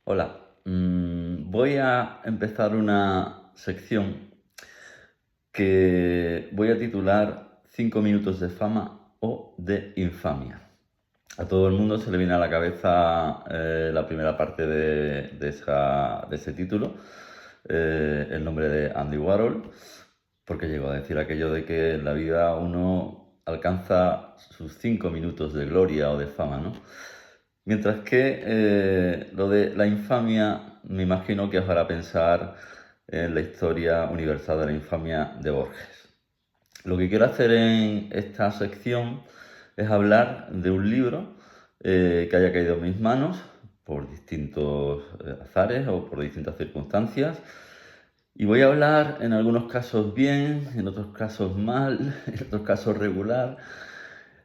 Hola, voy a empezar una sección que voy a titular 5 minutos de fama o de infamia. A todo el mundo se le viene a la cabeza la primera parte de ese título, el nombre de Andy Warhol, porque llegó a decir aquello de que en la vida uno alcanza sus 5 minutos de gloria o de fama, ¿no? Mientras que lo de la infamia, me imagino que os hará pensar en la historia universal de la infamia de Borges. Lo que quiero hacer en esta sección es hablar de un libro que haya caído en mis manos por distintos azares o por distintas circunstancias. Y voy a hablar en algunos casos bien, en otros casos mal, en otros casos regular.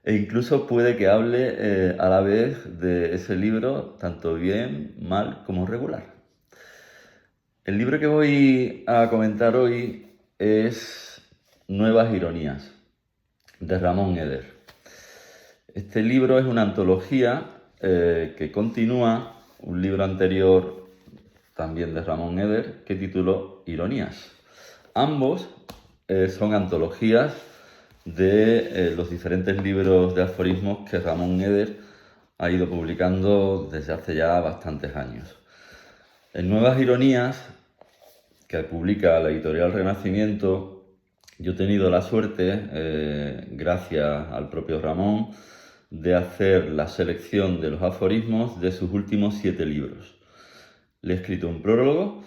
E incluso puede que hable a la vez de ese libro, tanto bien, mal como regular. El libro que voy a comentar hoy es Nuevas Ironías, de Ramón Eder. Este libro es una antología que continúa un libro anterior, también de Ramón Eder, que tituló Ironías. Ambos son antologías de los diferentes libros de aforismos que Ramón Eder ha ido publicando desde hace ya bastantes años. En Nuevas Ironías, que publica la editorial Renacimiento, yo he tenido la suerte, gracias al propio Ramón, de hacer la selección de los aforismos de sus últimos 7 libros. Le he escrito un prólogo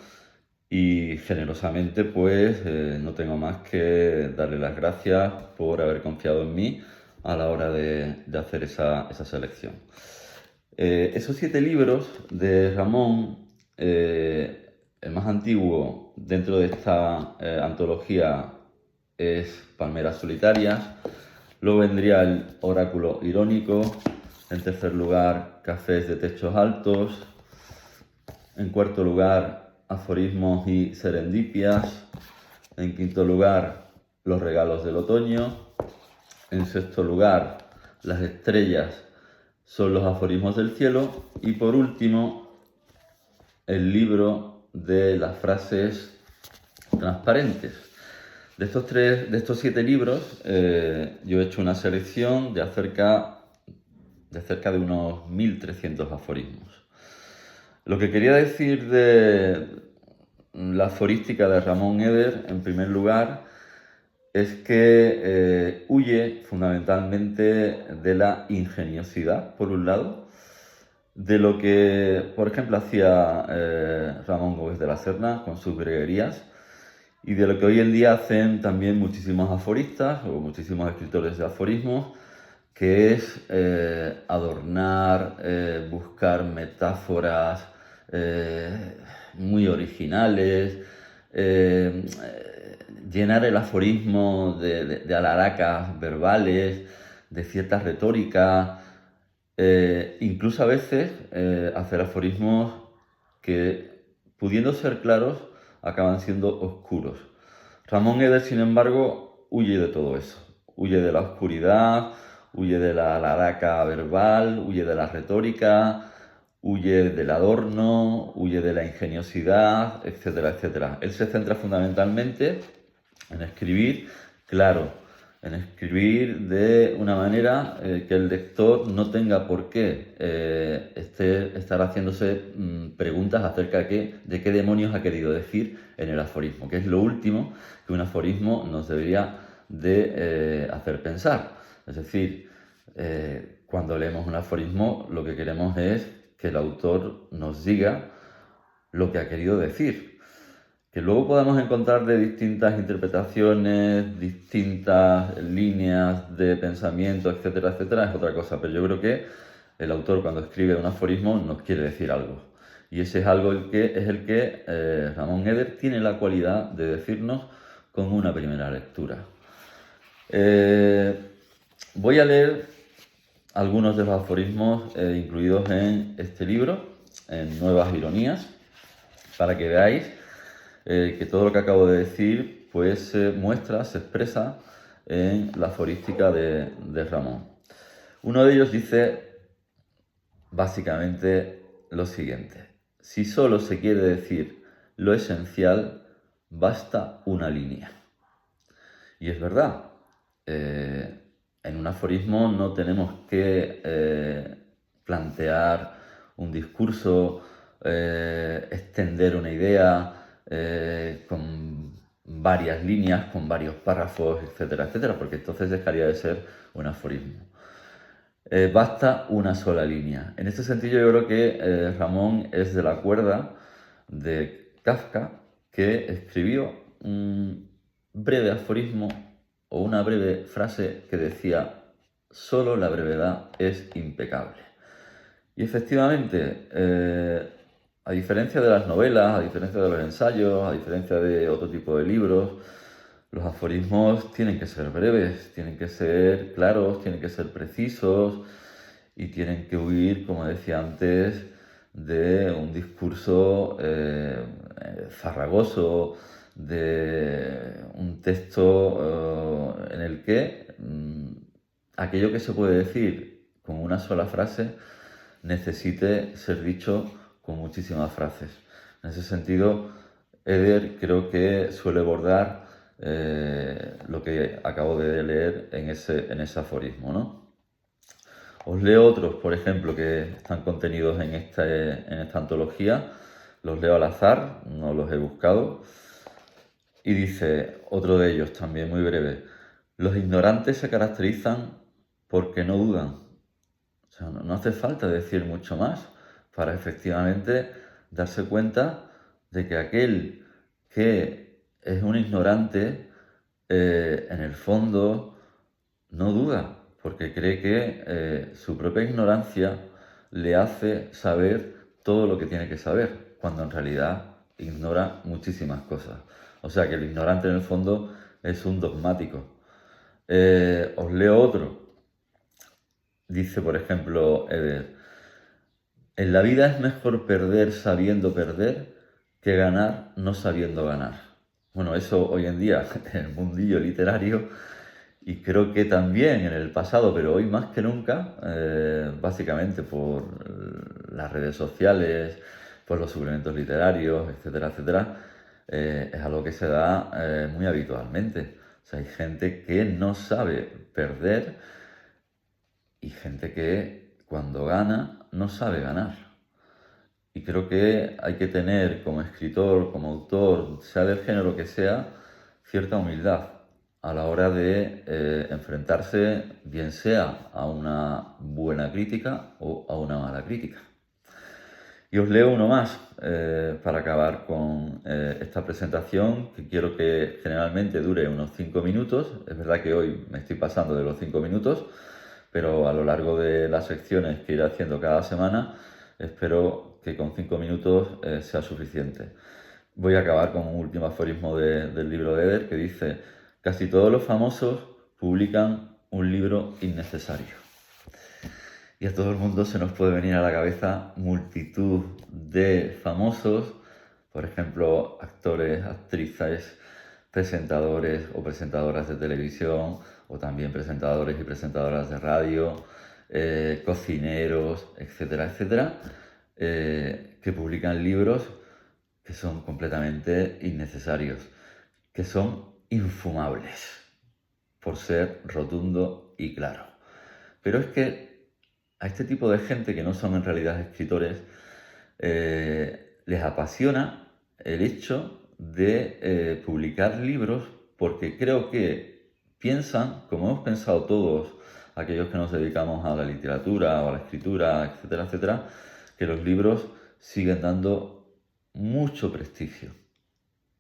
y generosamente pues no tengo más que darle las gracias por haber confiado en mí a la hora de hacer esa selección. Esos 7 libros de Ramón, el más antiguo dentro de esta antología es Palmeras Solitarias, luego vendría el Oráculo Irónico, en tercer lugar Cafés de Techos Altos, en cuarto lugar Aforismos y Serendipias, en quinto lugar Los Regalos del Otoño, en sexto lugar Las Estrellas son los aforismos del cielo y por último el libro de las frases transparentes. De estos 7 libros yo he hecho una selección de cerca de unos 1300 aforismos. Lo que quería decir de la aforística de Ramón Eder, en primer lugar, es que huye fundamentalmente de la ingeniosidad, por un lado, de lo que, por ejemplo, hacía Ramón Gómez de la Serna con sus breguerías y de lo que hoy en día hacen también muchísimos aforistas o muchísimos escritores de aforismos, que es adornar, buscar metáforas muy originales, llenar el aforismo de alaracas verbales, de cierta retórica, incluso a veces hacer aforismos que, pudiendo ser claros, acaban siendo oscuros. Ramón Eder, sin embargo, huye de todo eso. Huye de la oscuridad, huye de la alaraca verbal, huye de la retórica, huye del adorno, huye de la ingeniosidad, etcétera, etcétera. Él se centra fundamentalmente en escribir claro, en escribir de una manera que el lector no tenga por qué estar haciéndose preguntas acerca de qué demonios ha querido decir en el aforismo, que es lo último que un aforismo nos debería de hacer pensar. Es decir, cuando leemos un aforismo lo que queremos es que el autor nos diga lo que ha querido decir. Que luego podamos encontrar de distintas interpretaciones, distintas líneas de pensamiento, etcétera, etcétera, es otra cosa. Pero yo creo que el autor, cuando escribe un aforismo, nos quiere decir algo. Y ese es algo el que Ramón Eder tiene la cualidad de decirnos con una primera lectura. Voy a leer algunos de los aforismos incluidos en este libro, en Nuevas Ironías, para que veáis que todo lo que acabo de decir pues se muestra, se expresa en la aforística de Ramón. Uno de ellos dice básicamente lo siguiente: si solo se quiere decir lo esencial, basta una línea. Y es verdad, en un aforismo no tenemos que plantear un discurso, extender una idea con varias líneas, con varios párrafos, etcétera, etcétera, porque entonces dejaría de ser un aforismo. Basta una sola línea. En este sentido yo creo que Ramón es de la cuerda de Kafka, que escribió un breve aforismo o una breve frase que decía: solo la brevedad es impecable. Y efectivamente, a diferencia de las novelas, a diferencia de los ensayos, a diferencia de otro tipo de libros, los aforismos tienen que ser breves, tienen que ser claros, tienen que ser precisos y tienen que huir, como decía antes, de un discurso farragoso, de un texto en el que aquello que se puede decir con una sola frase necesite ser dicho con muchísimas frases. En ese sentido, Eder creo que suele bordar lo que acabo de leer en ese aforismo, ¿no? Os leo otros, por ejemplo, que están contenidos en esta antología. Los leo al azar, no los he buscado. Y dice otro de ellos, también muy breve: los ignorantes se caracterizan porque no dudan. O sea, no hace falta decir mucho más para efectivamente darse cuenta de que aquel que es un ignorante, en el fondo no duda, porque cree que su propia ignorancia le hace saber todo lo que tiene que saber, cuando en realidad ignora muchísimas cosas. O sea que el ignorante en el fondo es un dogmático. Os leo otro. Dice, por ejemplo, Eder: en la vida es mejor perder sabiendo perder que ganar no sabiendo ganar. Bueno, eso hoy en día, en el mundillo literario, y creo que también en el pasado, pero hoy más que nunca, básicamente por las redes sociales, por los suplementos literarios, etcétera, etcétera, es algo que se da muy habitualmente. O sea, hay gente que no sabe perder y gente que cuando gana no sabe ganar. Y creo que hay que tener como escritor, como autor, sea del género que sea, cierta humildad a la hora de enfrentarse, bien sea a una buena crítica o a una mala crítica. Y os leo uno más para acabar con esta presentación, que quiero que generalmente dure unos 5 minutos. Es verdad que hoy me estoy pasando de los 5 minutos, pero a lo largo de las secciones que iré haciendo cada semana, espero que con 5 minutos sea suficiente. Voy a acabar con un último aforismo del libro de Eder, que dice: casi todos los famosos publican un libro innecesario. Y a todo el mundo se nos puede venir a la cabeza multitud de famosos, por ejemplo, actores, actrices, presentadores o presentadoras de televisión, o también presentadores y presentadoras de radio, cocineros, etcétera, etcétera, que publican libros que son completamente innecesarios, que son infumables, por ser rotundo y claro. Pero es que a este tipo de gente, que no son en realidad escritores, les apasiona el hecho de publicar libros, porque creo que piensan, como hemos pensado todos aquellos que nos dedicamos a la literatura o a la escritura, etcétera, etcétera, que los libros siguen dando mucho prestigio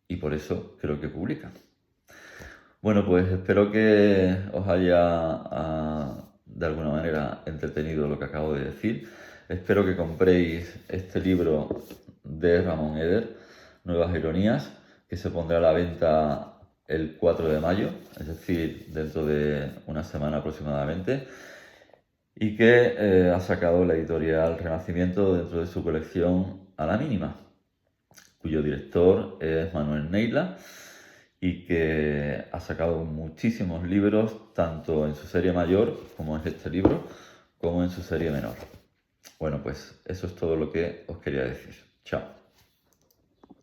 y por eso creo que publican. Bueno, pues espero que os haya de alguna manera entretenido lo que acabo de decir. Espero que compréis este libro de Ramón Eder, Nuevas Ironías, que se pondrá a la venta el 4 de mayo, es decir, dentro de una semana aproximadamente, y que ha sacado la editorial Renacimiento dentro de su colección A la Mínima, cuyo director es Manuel Neila, y que ha sacado muchísimos libros, tanto en su serie mayor, como es este libro, como en su serie menor. Bueno, pues eso es todo lo que os quería decir. Chao.